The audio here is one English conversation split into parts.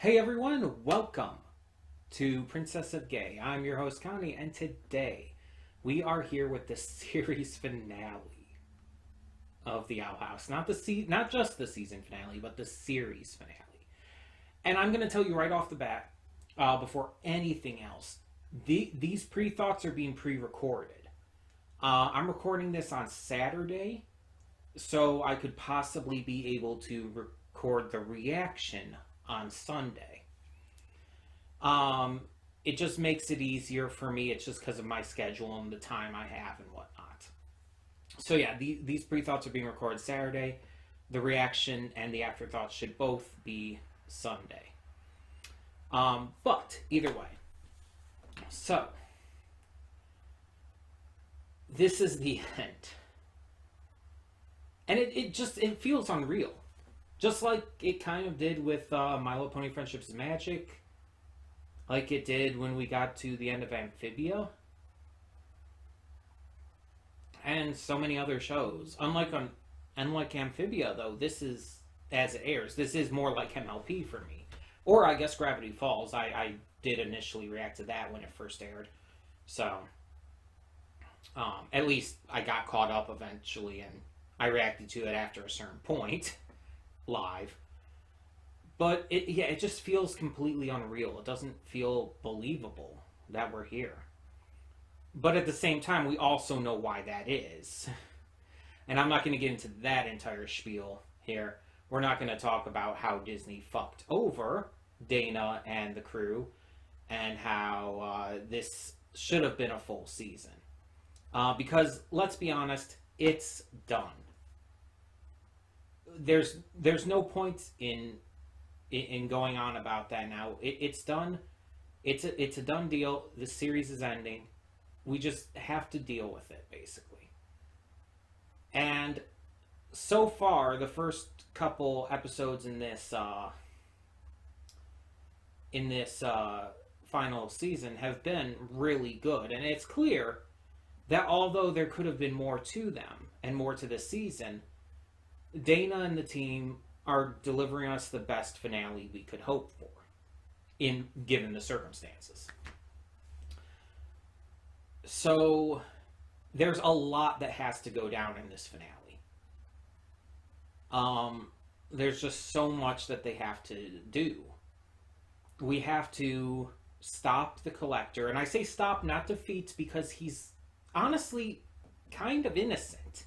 Hey everyone, welcome to Princess of Gay. I'm your host Connie, and today we are here with the series finale of the Owl House. Not just the season finale, but the series finale. And I'm going to tell you right off the bat, before anything else, these pre-thoughts are being pre-recorded. I'm recording this on Saturday, so I could possibly be able to record the reaction on Sunday. It just makes it easier for me. It's just because of my schedule and the time I have and whatnot. So yeah, these pre-thoughts are being recorded Saturday. The reaction and the afterthoughts should both be Sunday. But either way, so this is the end, and it feels unreal. Just like it kind of did with My Little Pony Friendship's Magic. Like it did when we got to the end of Amphibia. And so many other shows. Unlike Amphibia, though, this is, as it airs, this is more like MLP for me. Or I guess Gravity Falls. I did initially react to that when it first aired. So, at least I got caught up eventually and I reacted to it after a certain point. Live, but it just feels completely unreal. It doesn't feel believable that we're here, but at the same time we also know why that is, and I'm not going to get into that entire spiel here. We're not going to talk about how Disney fucked over Dana and the crew and how this should have been a full season, because let's be honest, it's done. There's no point in going on about that now. It's done. It's a done deal. The series is ending. We just have to deal with it, basically. And so far, the first couple episodes in this final season have been really good, and it's clear that although there could have been more to them and more to this season, Dana and the team are delivering us the best finale we could hope for, given the circumstances. So there's a lot that has to go down in this finale. There's just so much that they have to do. We have to stop the Collector, and I say stop, not defeat, because he's honestly kind of innocent.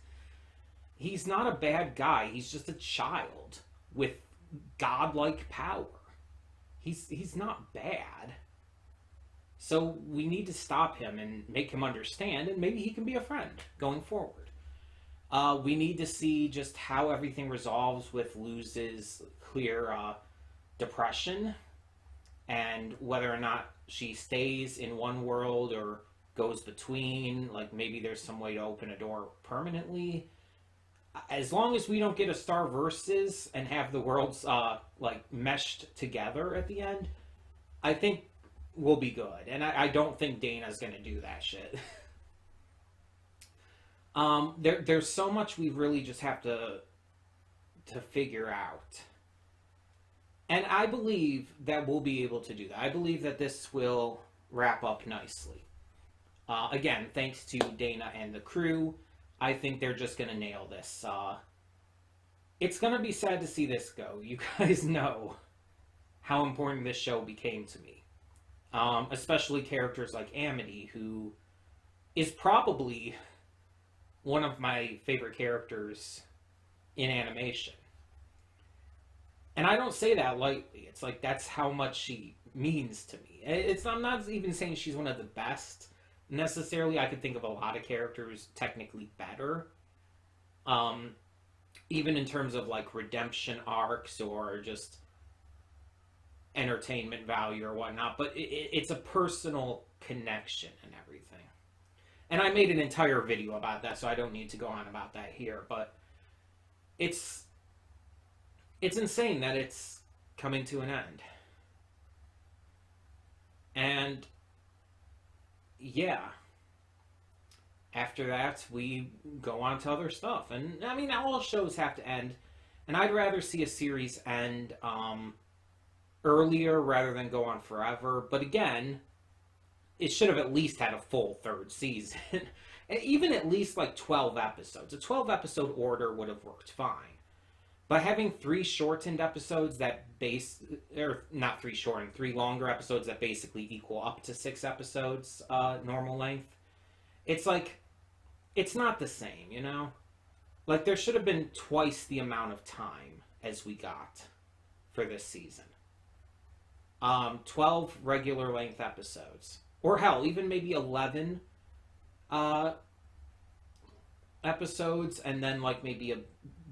He's not a bad guy. He's just a child with godlike power. He's not bad. So we need to stop him and make him understand, and maybe he can be a friend going forward. We need to see just how everything resolves with Luz's clear depression, and whether or not she stays in one world or goes between. Like maybe there's some way to open a door permanently. As long as we don't get a Star Versus and have the worlds meshed together at the end, I think we'll be good. And I don't think Dana's going to do that shit. There's so much we really just have to figure out. And I believe that we'll be able to do that. I believe that this will wrap up nicely. Again, thanks to Dana and the crew. I think they're just going to nail this. It's going to be sad to see this go. You guys know how important this show became to me. Especially characters like Amity, who is probably one of my favorite characters in animation. And I don't say that lightly. It's like that's how much she means to me. I'm not even saying she's one of the best. Necessarily, I could think of a lot of characters technically better, even in terms of like redemption arcs or just entertainment value or whatnot, but it's a personal connection and everything. And I made an entire video about that, so I don't need to go on about that here, but it's insane that it's coming to an end. And yeah, after that we go on to other stuff, and I mean all shows have to end, and I'd rather see a series end earlier rather than go on forever. But again, it should have at least had a full third season. Even at least like 12 episodes. A 12 episode order would have worked fine. But having three shortened episodes that or not three shortened, three longer episodes that basically equal up to 6 episodes normal length, it's like, it's not the same, you know? Like, there should have been twice the amount of time as we got for this season. 12 regular length episodes. Or hell, even maybe 11 episodes, and then like maybe a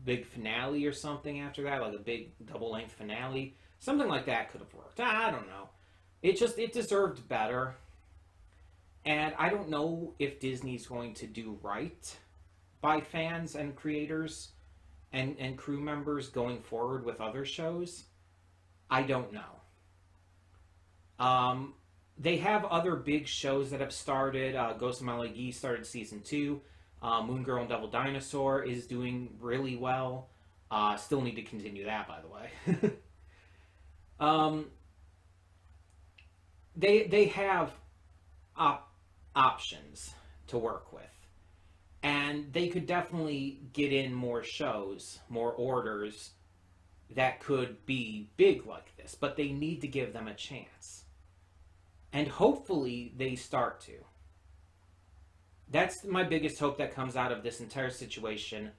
big finale or something after that, like a big double length finale. Something like that could have worked. I don't know. It deserved better. And I don't know if Disney's going to do right by fans and creators and crew members going forward with other shows. I don't know. They have other big shows that have started. Ghost of Mali Gee started season 2. Moon Girl and Devil Dinosaur is doing really well. Still need to continue that, by the way. They have options to work with. And they could definitely get in more shows, more orders that could be big like this. But they need to give them a chance. And hopefully they start to. That's my biggest hope that comes out of this entire situation.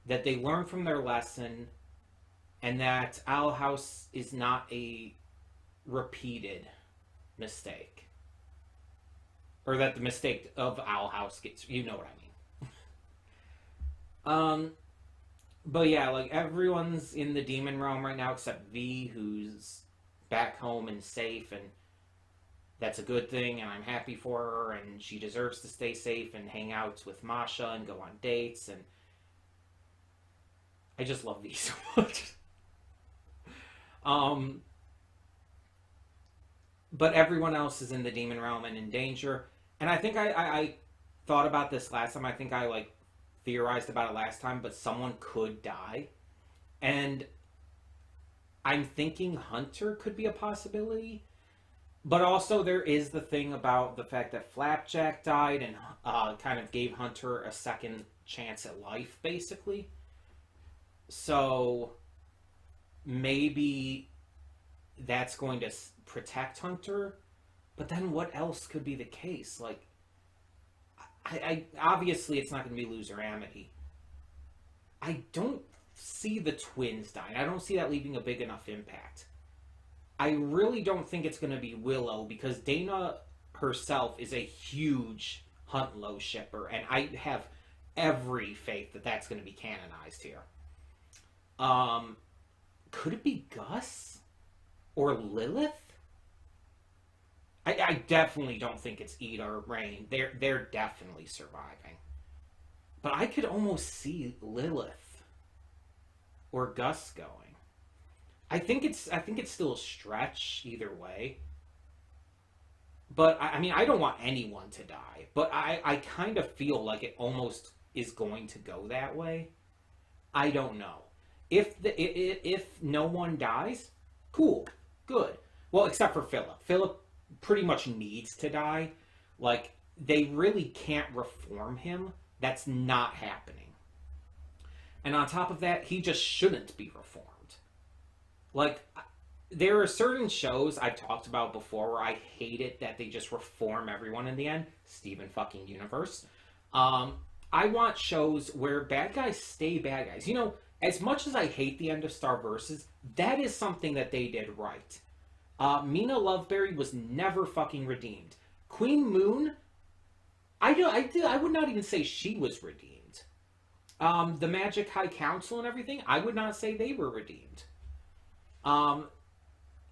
That they learn from their lesson. And that Owl House is not a repeated mistake. Or that the mistake of Owl House gets... You know what I mean. But yeah, like, everyone's in the demon realm right now except V, who's back home and safe, and that's a good thing, and I'm happy for her, and she deserves to stay safe and hang out with Masha and go on dates, and I just love V so much. But everyone else is in the demon realm and in danger, and I think I thought about this last time. I think I, like, theorized about it last time, but someone could die. And I'm thinking Hunter could be a possibility. But also there is the thing about the fact that Flapjack died and kind of gave Hunter a second chance at life, basically. So maybe that's going to protect Hunter. But then what else could be the case? Like, I obviously it's not going to be Loser Amity. I don't see the twins dying. I don't see that leaving a big enough impact. I really don't think it's going to be Willow because Dana herself is a huge Hunt Low shipper, and I have every faith that that's going to be canonized here. Could it be Gus or Lilith? I definitely don't think it's Ida or Rain. They're definitely surviving. But I could almost see Lilith or Gus going. I think it's still a stretch either way. But I mean, I don't want anyone to die. But I kind of feel like it almost is going to go that way. I don't know. If no one dies, cool, good. Well, except for Philip. Philip pretty much needs to die. Like, they really can't reform him. That's not happening. And on top of that, he just shouldn't be reformed. Like, there are certain shows I've talked about before where I hate it that they just reform everyone in the end. Steven fucking Universe. I want shows where bad guys stay bad guys. You know, as much as I hate the end of Star Versus, that is something that they did right. Mina Loveberry was never fucking redeemed. Queen Moon, I would not even say she was redeemed. The Magic High Council and everything, I would not say they were redeemed.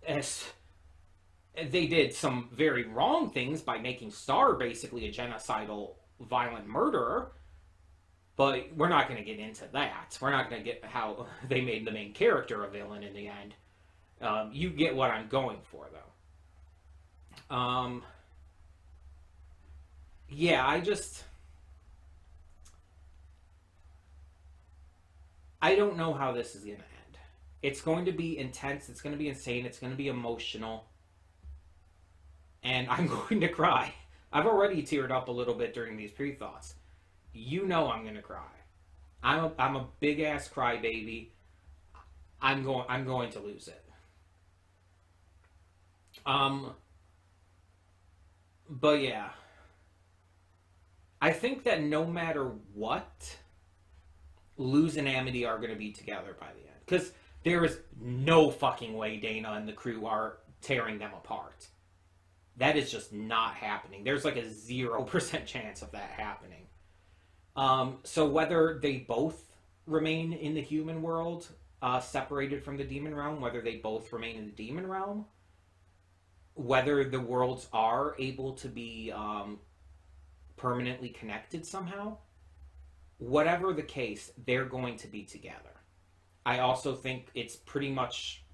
As they did some very wrong things by making Star basically a genocidal, violent murderer. But we're not going to get into that. We're not going to get how they made the main character a villain in the end. You get what I'm going for, though. Yeah, I don't know how this is going to end. It's going to be intense. It's going to be insane. It's going to be emotional. And I'm going to cry. I've already teared up a little bit during these pre-thoughts. You know I'm going to cry. I'm a big ass crybaby. I'm going to lose it. But yeah. I think that no matter what, Luz and Amity are going to be together by the end. Because there is no fucking way Dana and the crew are tearing them apart. That is just not happening. There's like a 0% chance of that happening. So whether they both remain in the human world, separated from the demon realm, whether they both remain in the demon realm, whether the worlds are able to be permanently connected somehow, whatever the case, they're going to be together. I also think it's pretty much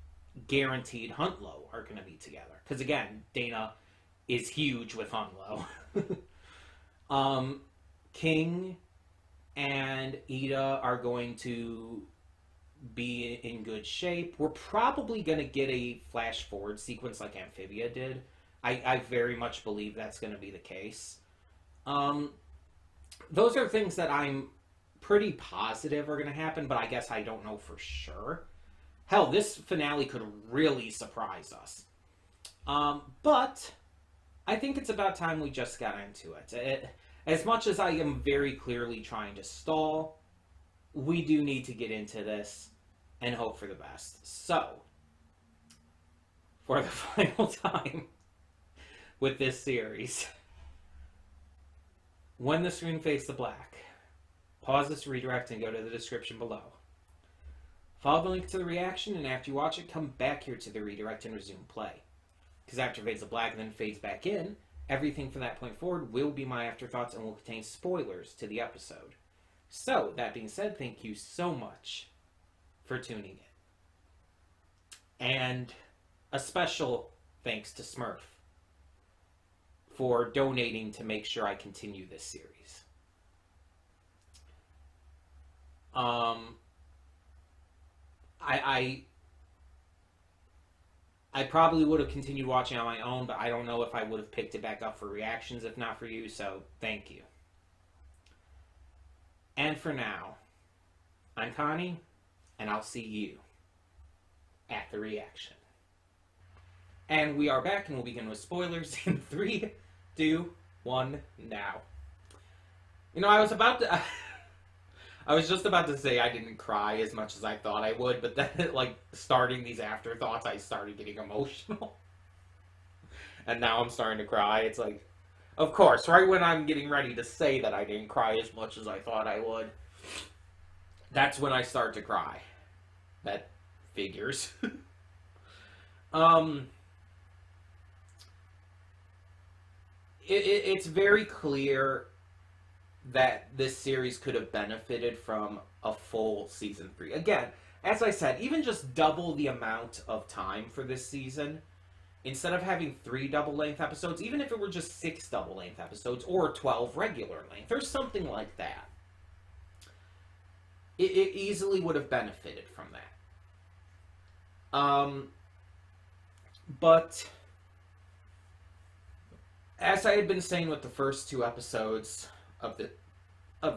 guaranteed Huntlow are going to be together. Because again, Dana is huge with Huntlow. King and Ida are going to be in good shape. We're probably going to get a flash forward sequence like Amphibia did. I very much believe that's going to be the case. Those are things that I'm pretty positive are going to happen, but I guess I don't know for sure. Hell, this finale could really surprise us. But I think it's about time we just got into it. As much as I am very clearly trying to stall, we do need to get into this and hope for the best. So, for the final time with this series, when the screen fades to black, pause this redirect and go to the description below. Follow the link to the reaction, and after you watch it, come back here to the redirect and resume play. Because after it fades to black and then fades back in, everything from that point forward will be my afterthoughts and will contain spoilers to the episode. So, that being said, thank you so much for tuning in. And a special thanks to Smurf for donating to make sure I continue this series. I probably would have continued watching on my own, but I don't know if I would have picked it back up for reactions if not for you, so thank you. And for now, I'm Connie, and I'll see you at the reaction. And we are back, and we'll begin with spoilers in 3, 2, 1, now. You know, I was just about to say I didn't cry as much as I thought I would, but then, like, starting these afterthoughts, I started getting emotional. And now I'm starting to cry. It's like, of course, right when I'm getting ready to say that I didn't cry as much as I thought I would, that's when I start to cry. That figures. It's very clear that this series could have benefited from a full season 3. Again, as I said, even just double the amount of time for this season. Instead of having 3 double-length episodes, even if it were just 6 double-length episodes, or 12 regular length, or something like that. It easily would have benefited from that. But as I had been saying with the first 2 episodes of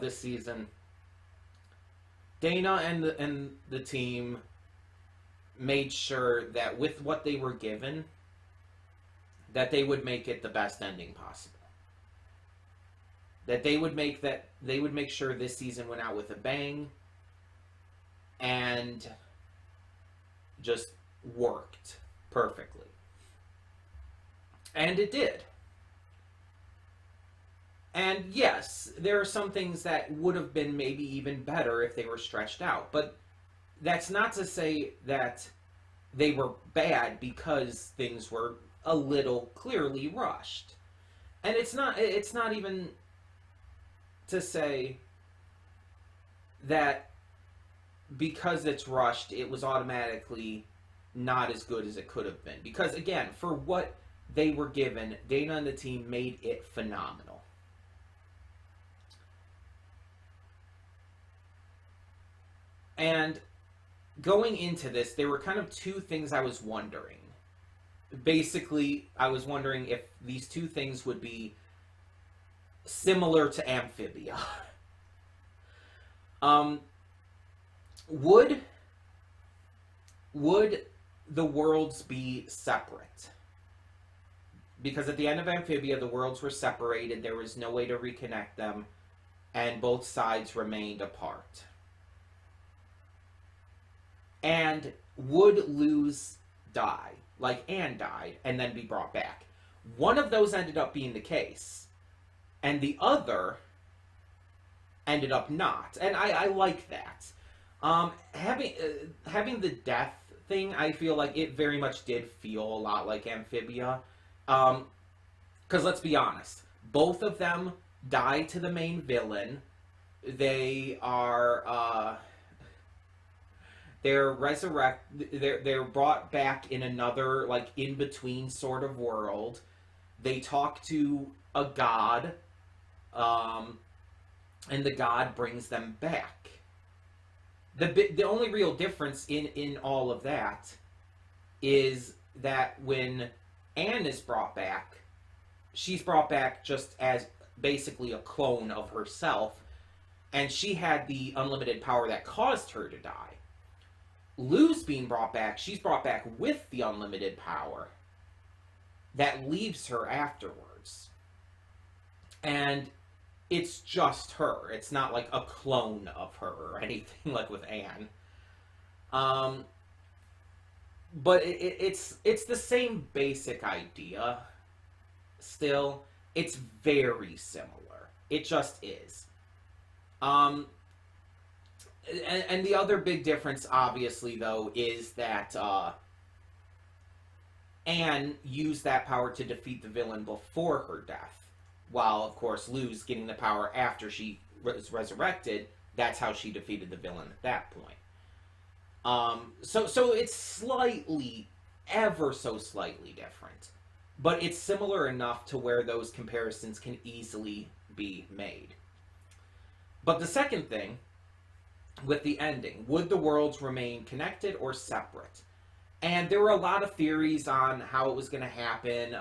this season, Dana and the team made sure that with what they were given, that they would make it the best ending possible. That they would make sure this season went out with a bang and just worked perfectly. And it did. And yes, there are some things that would have been maybe even better if they were stretched out. But that's not to say that they were bad because things were a little clearly rushed. And it's not even to say that because it's rushed, it was automatically not as good as it could have been. Because again, for what they were given, Dana and the team made it phenomenal. And going into this, there were kind of two things I was wondering. Basically, I was wondering if these two things would be similar to Amphibia. um, would the worlds be separate? Because at the end of Amphibia, the worlds were separated. There was no way to reconnect them, and both sides remained apart. And would Luz die, like Anne died, and then be brought back? One of those ended up being the case, and the other ended up not. And I like that. Having the death thing, I feel like it very much did feel a lot like Amphibia. Because let's be honest, both of them die to the main villain. They are, they're they're brought back in another, like, in-between sort of world. They talk to a god, and the god brings them back. The only real difference in all of that is that when Anne is brought back, she's brought back just as basically a clone of herself, and she had the unlimited power that caused her to die. Luz being brought back, she's brought back with the unlimited power that leaves her afterwards. And it's just her. It's not like a clone of her or anything like with Anne. But it's the same basic idea. Still, it's very similar. It just is. And the other big difference, obviously, though, is that Anne used that power to defeat the villain before her death. While, of course, Luz getting the power after she was resurrected, that's how she defeated the villain at that point. So it's slightly, ever so slightly different. But it's similar enough to where those comparisons can easily be made. But the second thing, with the ending, would the worlds remain connected or separate? And there were a lot of theories on how it was going to happen.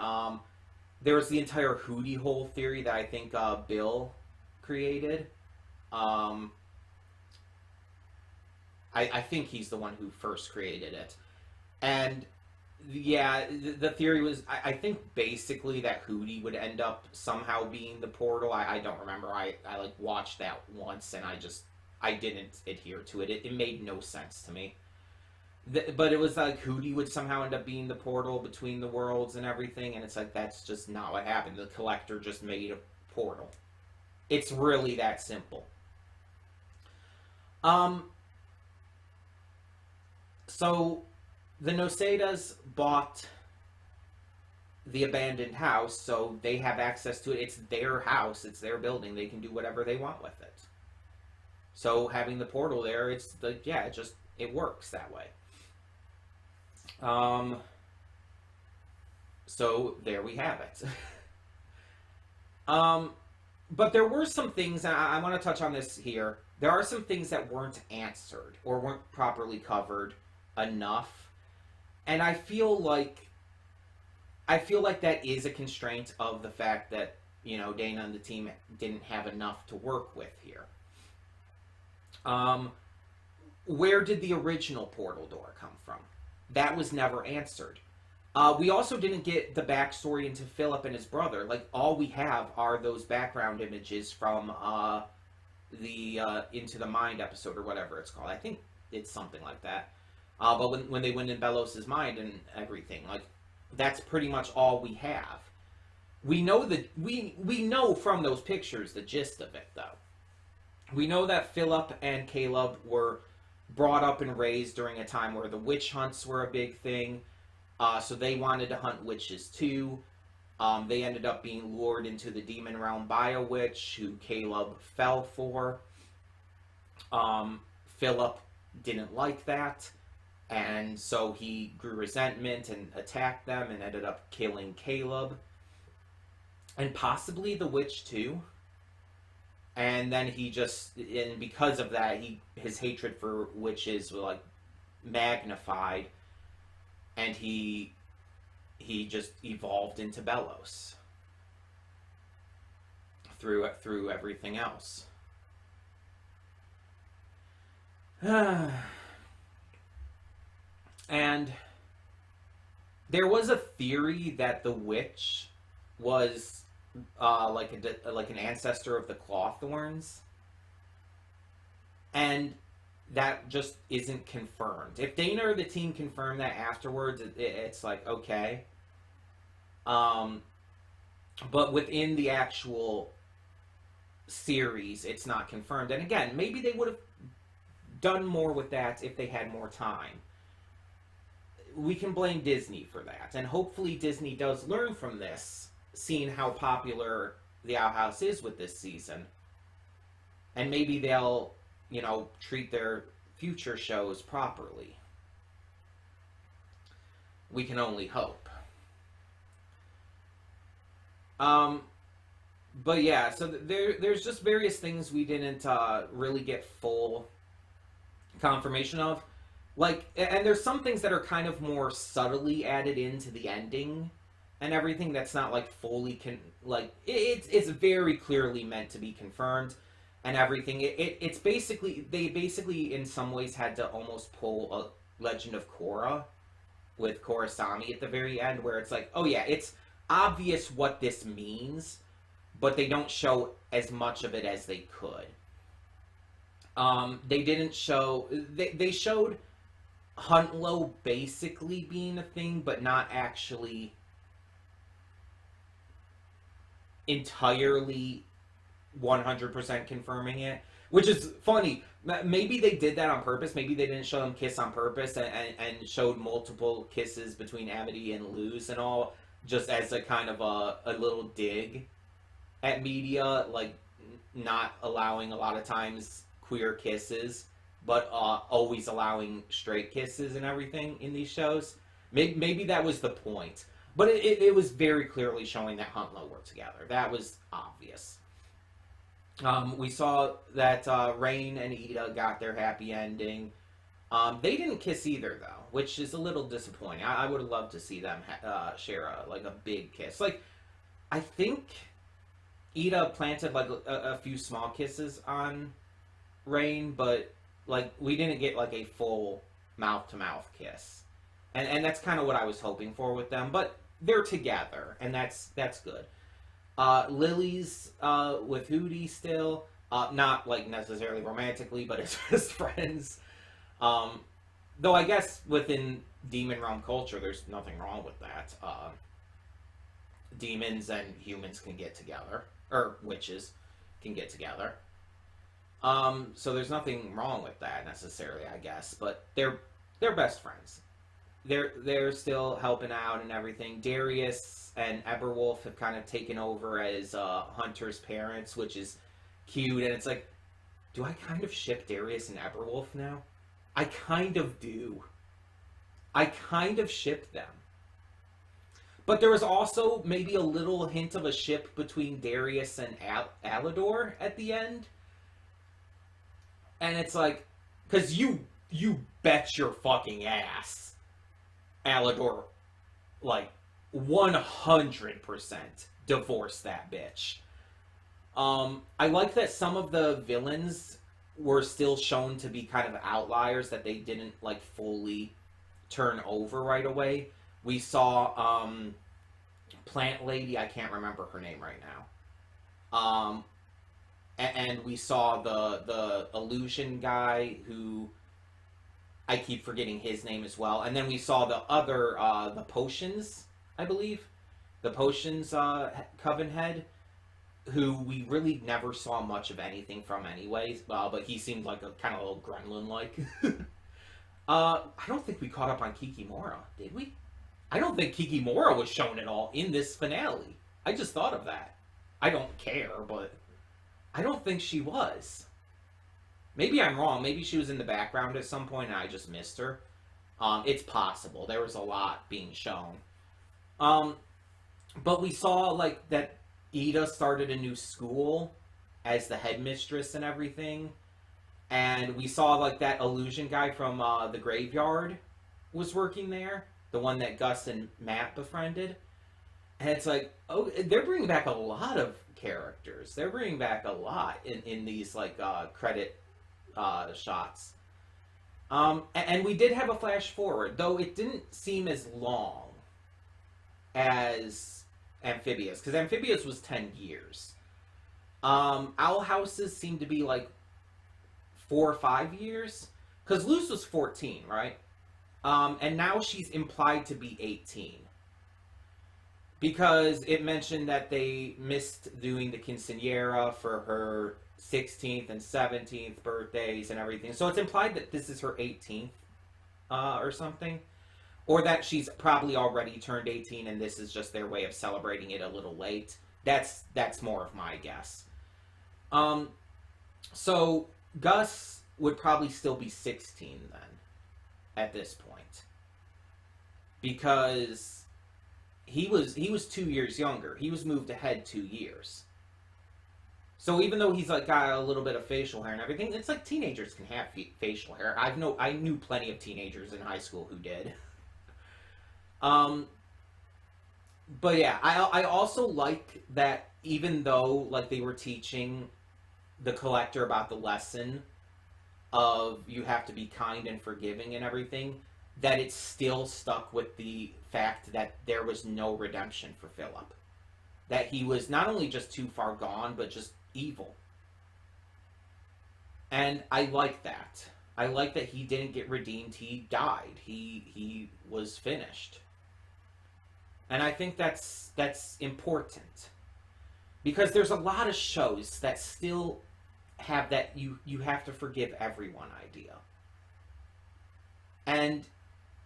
There was the entire Hootie Hole theory that I think Bill created. I think he's the one who first created it. And yeah, the theory was, I think basically that Hootie would end up somehow being the portal. I don't remember. I like watched that once and I didn't adhere to it. It made no sense to me. But it was like Hootie would somehow end up being the portal between the worlds and everything, and it's like, that's just not what happened. The Collector just made a portal. It's really that simple. So the Nosedas bought the abandoned house, so they have access to it. It's their house, it's their building. They can do whatever they want with it. So having the portal there, it's the, yeah, it works that way. So there we have it. But there were some things, and I want to touch on this here. There are some things that weren't answered or weren't properly covered enough. And I feel like that is a constraint of the fact that, you know, Dana and the team didn't have enough to work with here. Where did the original portal door come from? That was never answered. We also didn't get the backstory into Philip and his brother. Like, all we have are those background images from the Into the Mind episode, or whatever it's called. I think it's something like that. But when they went in Belos's mind and everything, like, that's pretty much all we have. We know we know from those pictures the gist of it, though. We know that Philip and Caleb were brought up and raised during a time where the witch hunts were a big thing. So they wanted to hunt witches too. They ended up being lured into the demon realm by a witch who Caleb fell for. Philip didn't like that, and so he grew resentment and attacked them and ended up killing Caleb. And possibly the witch too. And then he just, and because of that, his hatred for witches, like, magnified, and he just evolved into Bellows through everything else. And there was a theory that the witch was like an ancestor of the Clawthorns, and that just isn't confirmed. If Dana or the team confirm that afterwards, it's like, okay. But within the actual series, it's not confirmed. And again, maybe they would have done more with that if they had more time. We can blame Disney for that. And hopefully Disney does learn from this, seeing how popular the Owl House is with this season. And maybe they'll, treat their future shows properly. We can only hope. But yeah, so there's just various things we didn't really get full confirmation of. And there's some things that are kind of more subtly added into the ending and everything that's not fully it's very clearly meant to be confirmed and everything. It's basically, they basically in some ways had to almost pull a Legend of Korra with Korrasami at the very end, where it's like, oh yeah, it's obvious what this means, but they don't show as much of it as they could. They didn't show, they showed Huntlow basically being a thing, but not actually entirely 100% confirming it, which is funny. Maybe they did that on purpose. Maybe they didn't show them kiss on purpose and showed multiple kisses between Amity and Luz and all, just as a kind of a little dig at media, not allowing a lot of times queer kisses, but always allowing straight kisses and everything in these shows. Maybe that was the point. But it was very clearly showing that Huntlow were together. That was obvious. We saw that Rain and Ida got their happy ending. They didn't kiss either, though, which is a little disappointing. I would have loved to see them share a big kiss. I think Ida planted a few small kisses on Rain, but we didn't get a full mouth-to-mouth kiss. And that's kind of what I was hoping for with them, but they're together, and that's good. Lily's with Hootie still, not necessarily romantically, but as just friends. Though I guess within demon realm culture, there's nothing wrong with that. Demons and humans can get together, or witches can get together. So there's nothing wrong with that necessarily, I guess, but they're best friends. They're still helping out and everything. Darius and Eberwolf have kind of taken over as Hunter's parents, which is cute. And it's do I kind of ship Darius and Eberwolf now? I kind of do. I kind of ship them. But there was also maybe a little hint of a ship between Darius and Alador at the end. And it's because you bet your fucking ass Alador, 100% divorce that bitch. I like that some of the villains were still shown to be kind of outliers, that they didn't, fully turn over right away. We saw, Plant Lady, I can't remember her name right now. And we saw the illusion guy, who I keep forgetting his name as well. And then we saw the other, the Potions, I believe. The Potions Coven head, who we really never saw much of anything from anyways. But he seemed like a kind of little gremlin-like. I don't think we caught up on Kikimora, did we? I don't think Kikimora was shown at all in this finale. I just thought of that. I don't care, but I don't think she was. Maybe I'm wrong. Maybe she was in the background at some point and I just missed her. It's possible. There was a lot being shown. But we saw, that Ida started a new school as the headmistress and everything. and we saw like that illusion guy from the graveyard was working there, the one that Gus and Matt befriended. And it's like, oh, they're bringing back a lot of characters. They're bringing back a lot in these like credit shots. And we did have a flash forward, though it didn't seem as long as Amphibious, because Amphibious was 10 years. Owl House's seemed to be like 4 or 5 years, because Luce was 14, right? And now she's implied to be 18. Because it mentioned that they missed doing the quinceañera for her 16th and 17th birthdays and everything. So it's implied that this is her 18th or something. Or that she's probably already turned 18 and this is just their way of celebrating it a little late. That's more of my guess. So Gus would probably still be 16 then at this point. Because he was 2 years younger. He was moved ahead 2 years. So even though he's like got a little bit of facial hair and everything, it's like teenagers can have facial hair. I knew plenty of teenagers in high school who did. But yeah, I also like that even though like they were teaching the collector about the lesson of you have to be kind and forgiving and everything, that it still stuck with the fact that there was no redemption for Philip. That he was not only just too far gone, but just evil. And I like that. I like that he didn't get redeemed. He died. He was finished. And I think that's important. Because there's a lot of shows that still have that you have to forgive everyone idea. And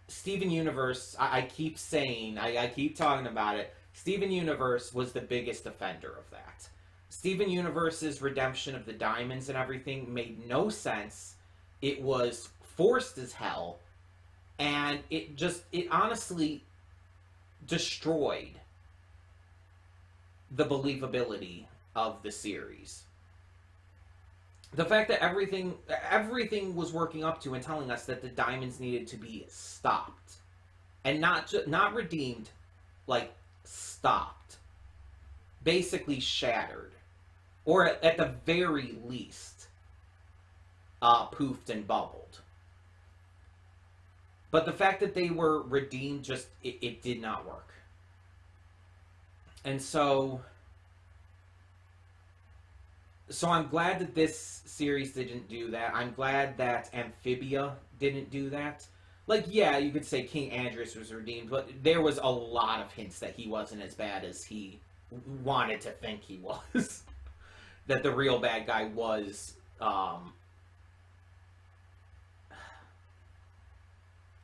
Steven Universe, I keep saying, I keep talking about it, Steven Universe was the biggest offender of that. Steven Universe's redemption of the diamonds and everything made no sense. It was forced as hell. And it honestly destroyed the believability of the series. The fact that everything was working up to and telling us that the diamonds needed to be stopped. And not redeemed, like stopped. Basically shattered. Or at the very least, poofed and bubbled. But the fact that they were redeemed, it did not work. And so I'm glad that this series didn't do that. I'm glad that Amphibia didn't do that. Like, yeah, you could say King Andreas was redeemed, but there was a lot of hints that he wasn't as bad as he wanted to think he was. That the real bad guy was, I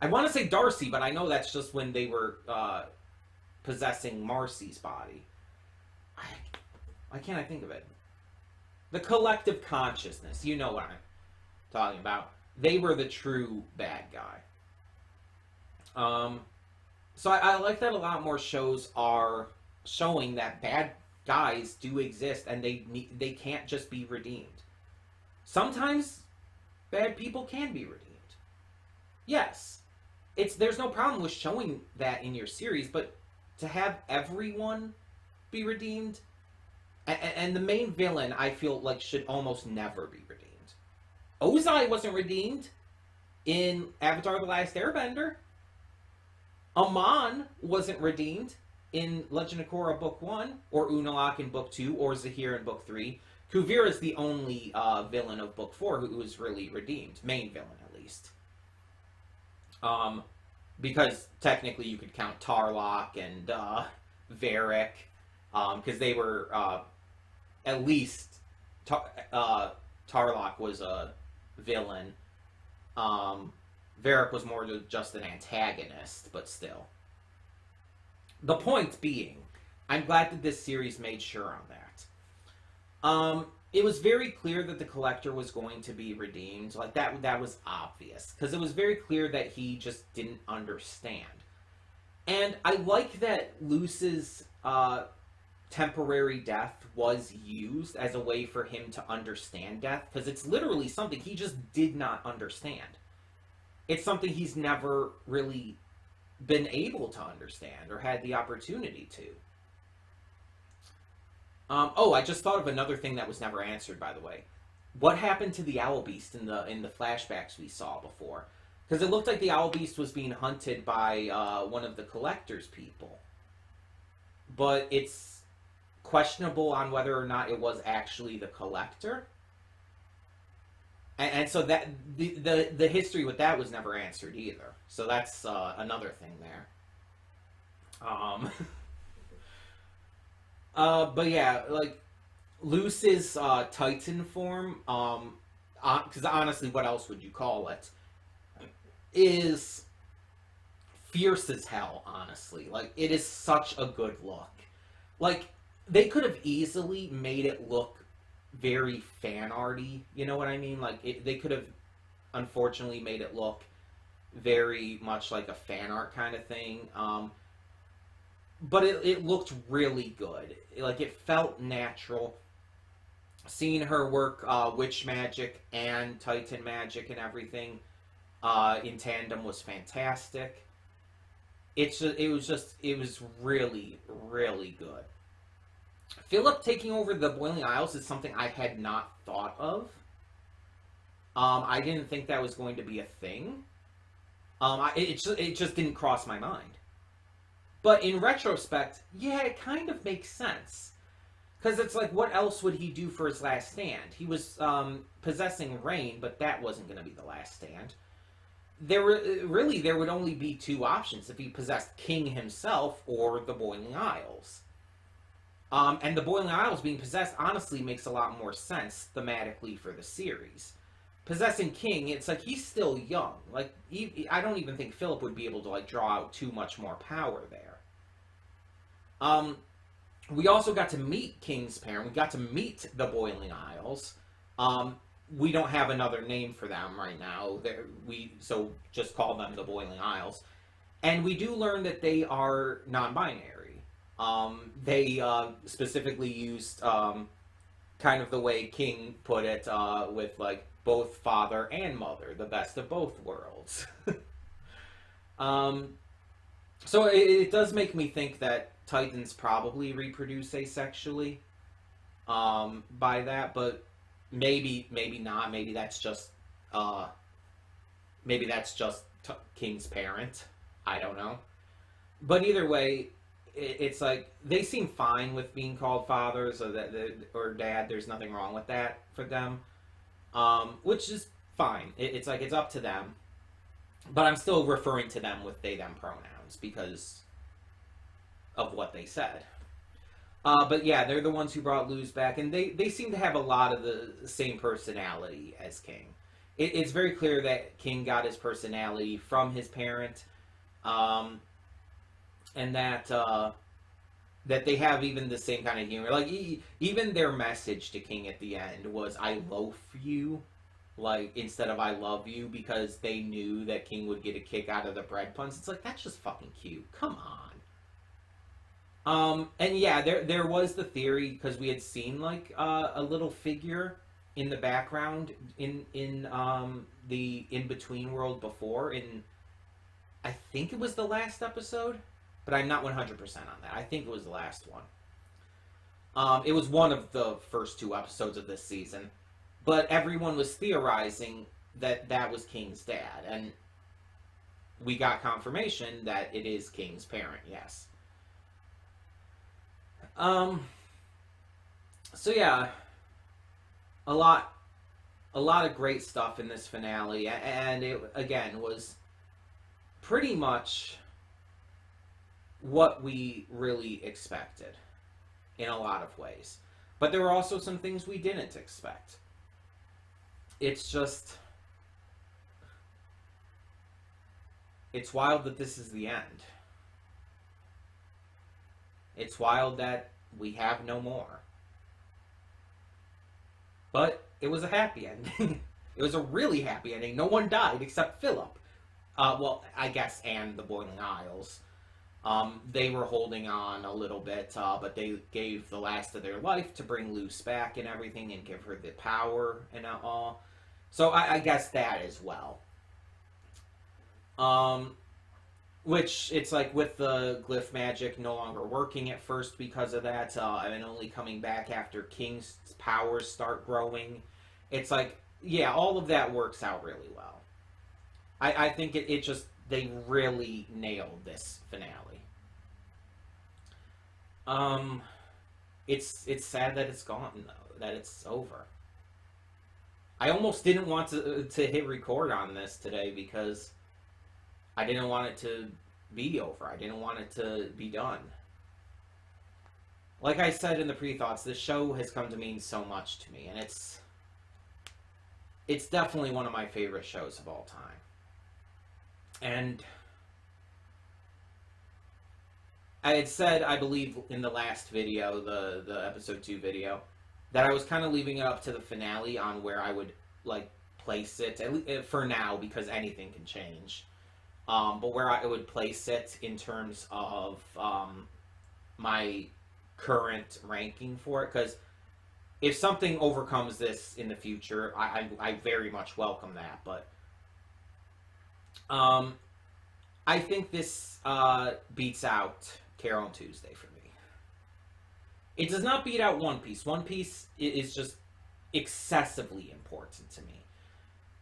want to say Darcy, but I know that's just when they were possessing Marcy's body. Why can't I think of it? The collective consciousness. You know what I'm talking about. They were the true bad guy. So I like that a lot more shows are showing that bad guys do exist and they can't just be redeemed. Sometimes bad people can be redeemed. Yes. There's no problem with showing that in your series, but to have everyone be redeemed, and the main villain, I feel like, should almost never be redeemed. Ozai wasn't redeemed in Avatar: The Last Airbender. Amon wasn't redeemed in Legend of Korra Book 1, or Unalaq in Book 2, or Zahir in Book 3. Kuvira is the only villain of Book 4 who was really redeemed. Main villain, at least. Because technically you could count Tarlok and Varric, because they were at least Tarlok was a villain. Varric was more just an antagonist, but still. The point being, I'm glad that this series made sure on that. It was very clear that the Collector was going to be redeemed. Like, that was obvious. Because it was very clear that he just didn't understand. And I like that Luce's temporary death was used as a way for him to understand death, because it's literally something he just did not understand. It's something he's never really been able to understand or had the opportunity to. Oh, I just thought of another thing that was never answered, by the way. What happened to the Owl Beast in the flashbacks we saw before? Because it looked like the Owl Beast was being hunted by one of the Collector's people. But it's questionable on whether or not it was actually the Collector. And so that the history with that was never answered either. So that's another thing there. But yeah, like, Luce's Titan form, because honestly, what else would you call it, is fierce as hell, honestly. Like, it is such a good look. Like, they could have easily made it look very fan-arty, you know what I mean? Like, they could have, unfortunately, made it look very much like a fan art kind of thing. But it looked really good. Like, it felt natural. Seeing her work witch magic and Titan magic and everything in tandem was fantastic. It was really, really good. Philip taking over the Boiling Isles is something I had not thought of. I didn't think that was going to be a thing. It just didn't cross my mind. But in retrospect, yeah, it kind of makes sense. Because it's like, what else would he do for his last stand? He was possessing Rain, but that wasn't going to be the last stand. There would only be two options: if he possessed King himself or the Boiling Isles. And the Boiling Isles being possessed honestly makes a lot more sense thematically for the series. Possessing King, it's like he's still young. Like, I don't even think Philip would be able to, like, draw out too much more power there. We also got to meet King's parent. We got to meet the Boiling Isles. We don't have another name for them right now. So just call them the Boiling Isles. And we do learn that they are non-binary. They specifically used kind of the way King put it, with, like, both father and mother, the best of both worlds. So it does make me think that Titans probably reproduce asexually by that, but maybe not. Maybe that's just King's parent. I don't know. But either way, it's like they seem fine with being called fathers or dad. There's nothing wrong with that for them, which is fine. It's like, it's up to them. But I'm still referring to them with they/them pronouns because of what they said. But yeah, they're the ones who brought Luz back, and they seem to have a lot of the same personality as King. It's very clear that King got his personality from his parent, and that they have even the same kind of humor. Like, even their message to King at the end was, "I loaf you," like, instead of "I love you," because they knew that King would get a kick out of the bread puns. It's like, that's just fucking cute. Come on. And yeah, there was the theory, because we had seen, like, a little figure in the background in the in-between world before, I think it was the last episode, but I'm not 100% on that. I think it was the last one. It was one of the first two episodes of this season, but everyone was theorizing that that was King's dad, and we got confirmation that it is King's parent, yes. So yeah, a lot of great stuff in this finale, and it, again, was pretty much what we really expected in a lot of ways. But there were also some things we didn't expect. It's just, it's wild that this is the end. It's wild that we have no more. But it was a happy ending. It was a really happy ending. No one died except Philip. Well, I guess, and the Boiling Isles. They were holding on a little bit, but they gave the last of their life to bring Luce back and everything and give her the power and all. So I guess that as well. Which it's like with the glyph magic no longer working at first because of that, and only coming back after King's powers start growing. It's like, yeah, all of that works out really well. I think it just, they really nailed this finale. It's sad that it's gone though, that it's over. I almost didn't want to hit record on this today because I didn't want it to be over. I didn't want it to be done. Like I said in the pre-thoughts, this show has come to mean so much to me, and it's definitely one of my favorite shows of all time. And I had said, I believe, in the last video, the episode 2 video, that I was kind of leaving it up to the finale on where I would, like, place it, at least for now, because anything can change. But where I would place it in terms of my current ranking for it, because if something overcomes this in the future, I very much welcome that, but I think this beats out Carol and Tuesday for me. It does not beat out One Piece. One Piece is just excessively important to me.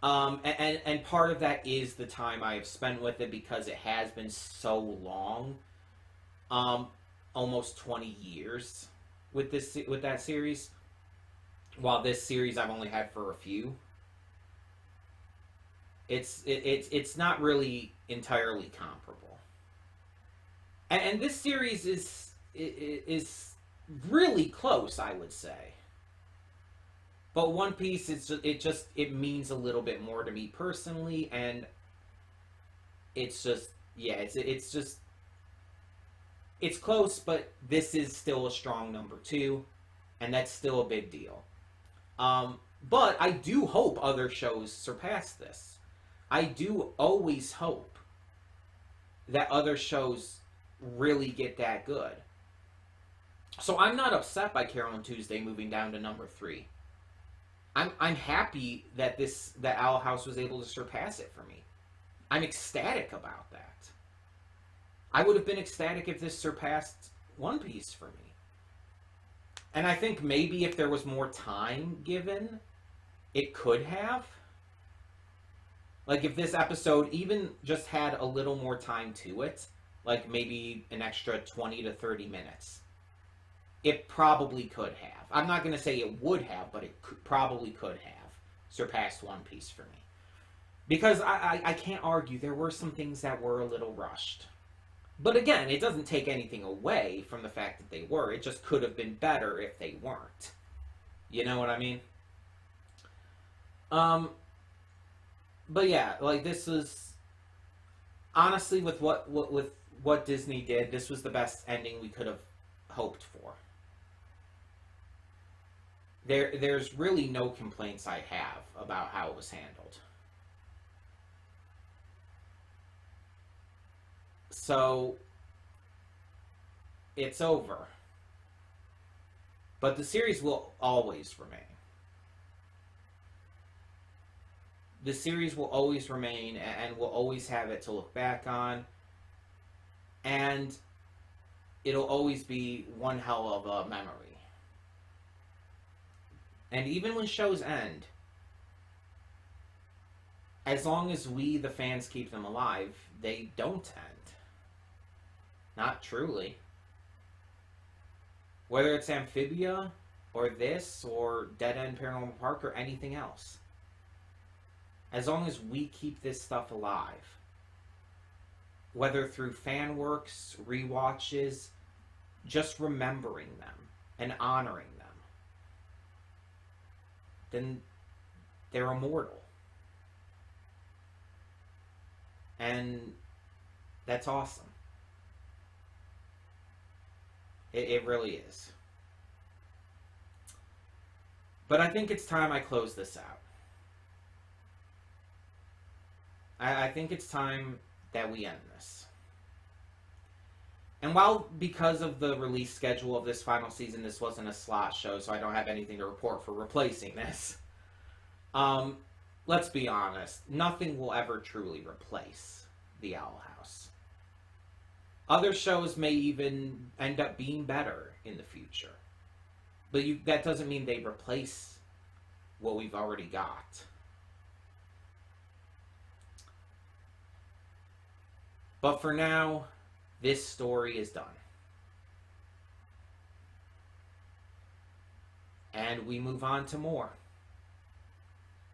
And part of that is the time I have spent with it because it has been so long. Almost 20 years with that series. While this series I've only had for a few. It's not really entirely comparable. And this series is really close, I would say. But One Piece, it means a little bit more to me personally, and it's just, yeah, it's close, but this is still a strong number 2, and that's still a big deal. But I do hope other shows surpass this. I do always hope that other shows really get that good. So I'm not upset by Carol and Tuesday moving down to number 3. I'm happy that Owl House was able to surpass it for me. I'm ecstatic about that. I would have been ecstatic if this surpassed One Piece for me. And I think maybe if there was more time given, it could have. Like if this episode even just had a little more time to it, like maybe an extra 20 to 30 minutes, it probably could have. I'm not going to say it would have, but it probably could have surpassed One Piece for me. Because I can't argue, there were some things that were a little rushed. But again, it doesn't take anything away from the fact that they were. It just could have been better if they weren't. You know what I mean? But yeah, like this is honestly with what Disney did, this was the best ending we could have hoped for. There's really no complaints I have about how it was handled. So it's over. But the series will always remain. The series will always remain, and we'll always have it to look back on. And it'll always be one hell of a memory. And even when shows end, as long as we, the fans, keep them alive, they don't end. Not truly. Whether it's Amphibia, or this, or Dead End Paranormal Park, or anything else. As long as we keep this stuff alive, whether through fan works, rewatches, just remembering them and honoring them, then they're immortal. And that's awesome. It really is. But I think it's time I close this out. I think it's time that we end this. And while, because of the release schedule of this final season, this wasn't a slot show, so I don't have anything to report for replacing this. Let's be honest, nothing will ever truly replace the Owl House. Other shows may even end up being better in the future. But that doesn't mean they replace what we've already got. But for now, this story is done. And we move on to more.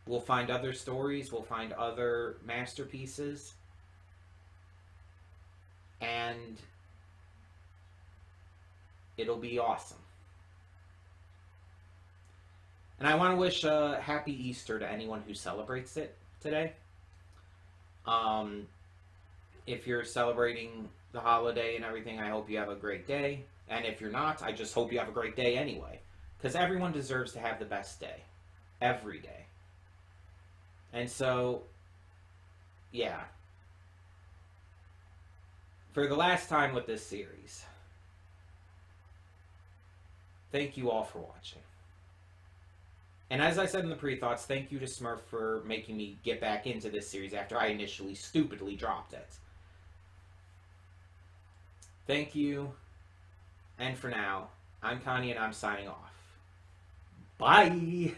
We'll find other stories, we'll find other masterpieces. And it'll be awesome. And I want to wish a happy Easter to anyone who celebrates it today. If you're celebrating the holiday and everything, I hope you have a great day. And if you're not, I just hope you have a great day anyway. Because everyone deserves to have the best day. Every day. And so, yeah. For the last time with this series, thank you all for watching. And as I said in the pre-thoughts, thank you to Smurf for making me get back into this series after I initially stupidly dropped it. Thank you. And for now, I'm Connie and I'm signing off. Bye!